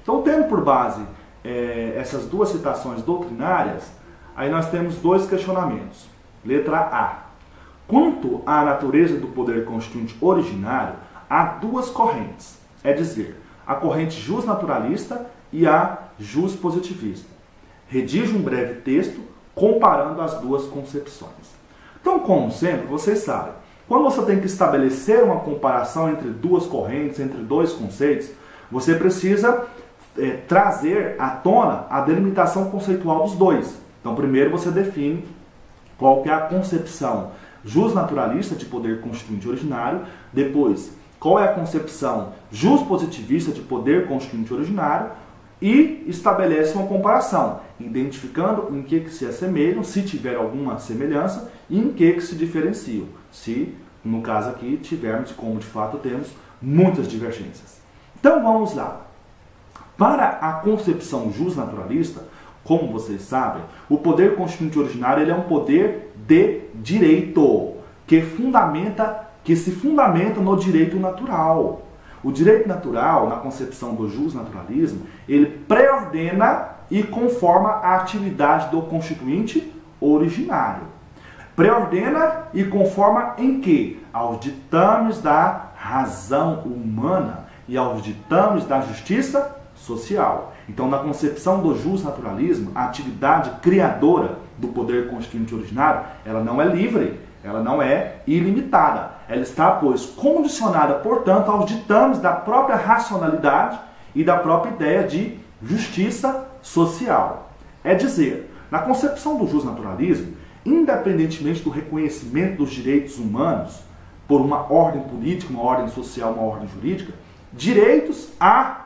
Então, tendo por base essas duas citações doutrinárias, aí nós temos dois questionamentos. Letra A. Quanto à natureza do poder constituinte originário, há duas correntes, é dizer, a corrente justnaturalista e a justpositivista. Redige um breve texto comparando as duas concepções. Então, como sempre, vocês sabem, quando você tem que estabelecer uma comparação entre duas correntes, entre dois conceitos, você precisa trazer à tona a delimitação conceitual dos dois. Então, primeiro você define qual que é a concepção justnaturalista de poder constituinte originário, depois qual é a concepção justpositivista de poder constituinte originário e estabelece uma comparação, identificando em que se assemelham, se tiver alguma semelhança, e em que se diferenciam, se, no caso aqui, tivermos, como de fato temos, muitas divergências. Então vamos lá. Para a concepção justnaturalista, como vocês sabem, o poder constituinte originário ele é um poder de direito, que se fundamenta no direito natural. O direito natural, na concepção do justnaturalismo, ele pré-ordena e conforma a atividade do constituinte originário. Pré-ordena e conforma em que? Aos ditames da razão humana e aos ditames da justiça social. Então, na concepção do justnaturalismo, a atividade criadora do poder constituinte originário, ela não é livre, ela não é ilimitada. Ela está, pois, condicionada, portanto, aos ditames da própria racionalidade e da própria ideia de justiça social. É dizer, na concepção do justnaturalismo, independentemente do reconhecimento dos direitos humanos por uma ordem política, uma ordem social, uma ordem jurídica, direitos há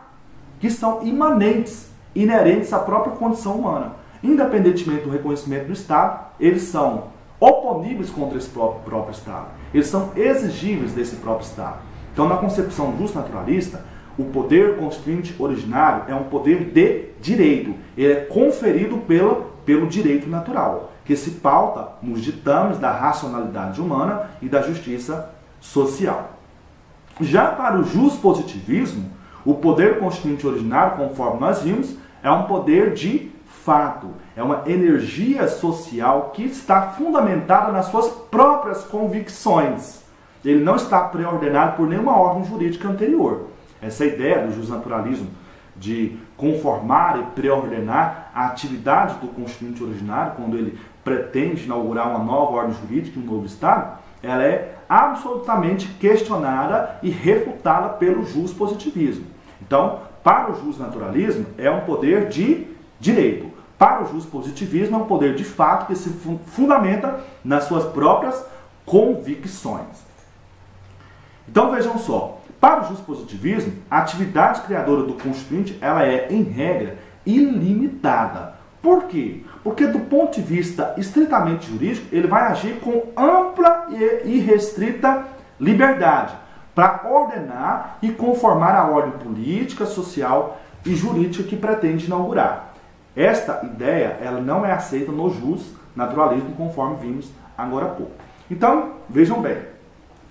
que são imanentes, inerentes à própria condição humana. Independentemente do reconhecimento do Estado, eles são oponíveis contra esse próprio Estado. Eles são exigíveis desse próprio Estado. Então, na concepção justnaturalista, o poder constituinte originário é um poder de direito. Ele é conferido pelo direito natural, que se pauta nos ditames da racionalidade humana e da justiça social. Já para o justpositivismo, o poder constituinte originário, conforme nós vimos, é um poder de fato, é uma energia social que está fundamentada nas suas próprias convicções. Ele não está pré-ordenado por nenhuma ordem jurídica anterior. Essa ideia do justnaturalismo de conformar e pré-ordenar a atividade do constituinte originário, quando ele pretende inaugurar uma nova ordem jurídica, um novo Estado, ela é absolutamente questionada e refutada pelo justpositivismo. Então, para o justnaturalismo, é um poder de direito. Para o justpositivismo, é um poder de fato que se fundamenta nas suas próprias convicções. Então, vejam só. Para o justpositivismo, a atividade criadora do constituinte ela é, em regra, ilimitada. Por quê? Porque, do ponto de vista estritamente jurídico, ele vai agir com ampla e irrestrita liberdade para ordenar e conformar a ordem política, social e jurídica que pretende inaugurar. Esta ideia ela não é aceita no justnaturalismo, conforme vimos agora há pouco. Então, vejam bem,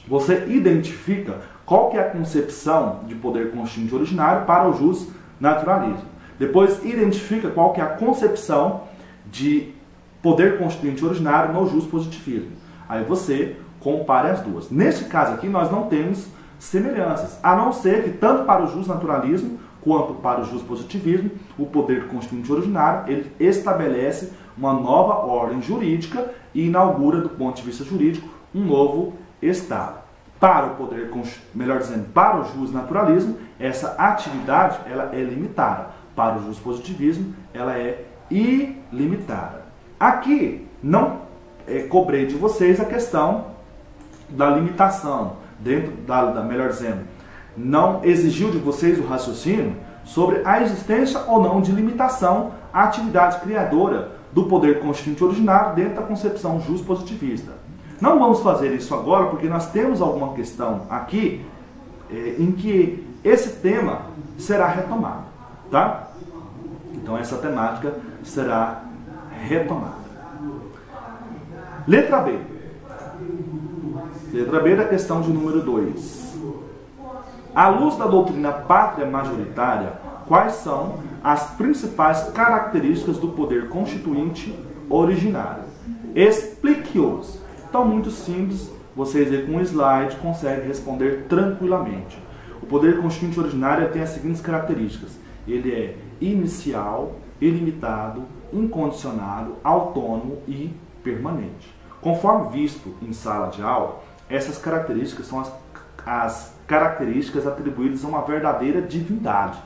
você identifica qual que é a concepção de poder constituinte originário para o justnaturalismo. Depois, identifica qual que é a concepção de poder constituinte originário no justpositivismo. Aí você compare as duas. Neste caso aqui, nós não temos semelhanças, a não ser que tanto para o justnaturalismo quanto para o justpositivismo, o poder constituinte originário, ele estabelece uma nova ordem jurídica e inaugura, do ponto de vista jurídico, um novo Estado. Para o poder, melhor dizendo, para o justnaturalismo, essa atividade ela é limitada. Para o justpositivismo, ela é ilimitada. Aqui, não cobrei de vocês a questão da limitação, melhor dizendo, não exigiu de vocês o raciocínio sobre a existência ou não de limitação à atividade criadora do poder constituinte originário dentro da concepção justpositivista. Não vamos fazer isso agora, porque nós temos alguma questão aqui em que esse tema será retomado, tá? Então essa temática será retomada. Letra B. Letra B da questão de número 2. À luz da doutrina pátria majoritária, quais são as principais características do poder constituinte originário. Explique-os. Então, muito simples, vocês aí com um slide conseguem responder tranquilamente. O poder constituinte originário tem as seguintes características. Ele é inicial, ilimitado, incondicionado, autônomo e permanente. Conforme visto em sala de aula, essas características são as características atribuídas a uma verdadeira divindade.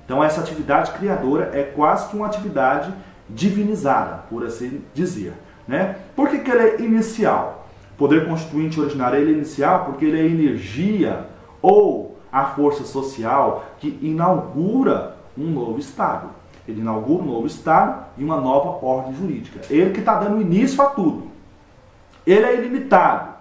Então, essa atividade criadora é quase que uma atividade divinizada, por assim dizer, né? Por que ele é inicial? O poder constituinte originário ele é inicial porque ele é energia ou a força social que inaugura um novo Estado. Ele inaugura um novo Estado e uma nova ordem jurídica. Ele que está dando início a tudo. Ele é ilimitado.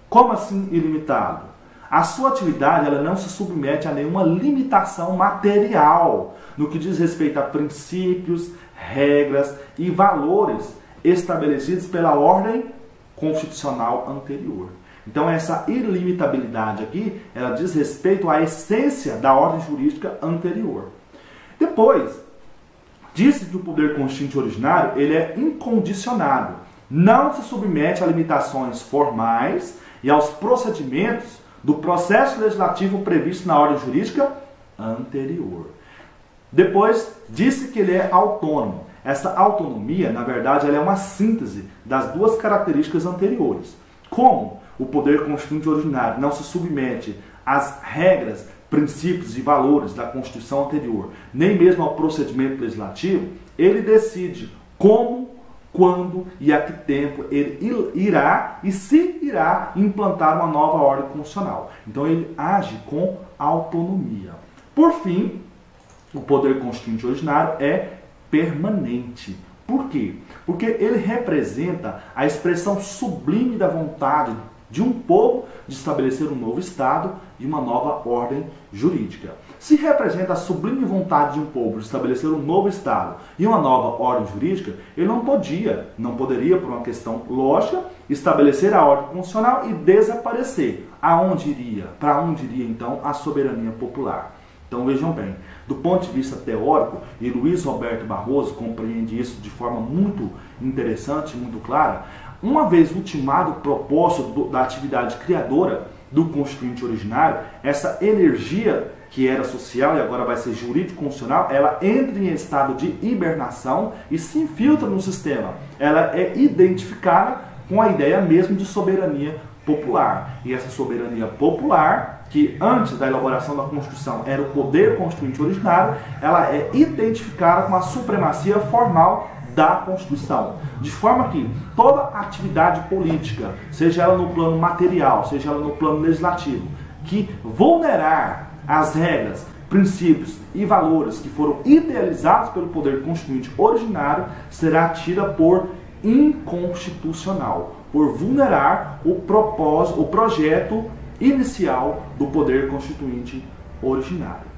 Como assim ilimitado? A sua atividade ela não se submete a nenhuma limitação material no que diz respeito a princípios, regras e valores estabelecidos pela ordem constitucional anterior. Então essa ilimitabilidade aqui, ela diz respeito à essência da ordem jurídica anterior. Depois, disse que o poder constituinte originário ele é incondicionado, não se submete a limitações formais e aos procedimentos do processo legislativo previsto na ordem jurídica anterior. Depois, disse que ele é autônomo. Essa autonomia, na verdade, ela é uma síntese das duas características anteriores. Como o poder constituinte originário não se submete às regras, princípios e valores da Constituição anterior, nem mesmo ao procedimento legislativo, ele decide como, quando e a que tempo ele irá e se irá implantar uma nova ordem constitucional. Então ele age com autonomia. Por fim, o poder constituinte originário é permanente. Por quê? Porque ele representa a expressão sublime da vontade de um povo de estabelecer um novo Estado e uma nova ordem jurídica. Se representa a sublime vontade de um povo de estabelecer um novo Estado e uma nova ordem jurídica, ele não poderia, por uma questão lógica, estabelecer a ordem constitucional e desaparecer. Aonde iria? Para onde iria, então, a soberania popular? Então, vejam bem, do ponto de vista teórico, e Luiz Roberto Barroso compreende isso de forma muito interessante, muito clara, uma vez ultimado o propósito da atividade criadora do Constituinte originário, essa energia que era social e agora vai ser jurídico-constitucional, ela entra em estado de hibernação e se infiltra no sistema. Ela é identificada com a ideia mesmo de soberania popular. E essa soberania popular, que antes da elaboração da Constituição era o poder constituinte originário, ela é identificada com a supremacia formal da Constituição. De forma que toda atividade política, seja ela no plano material, seja ela no plano legislativo, que vulnerar as regras, princípios e valores que foram idealizados pelo poder constituinte originário, será tida por inconstitucional, por vulnerar o projeto inicial do poder constituinte originário.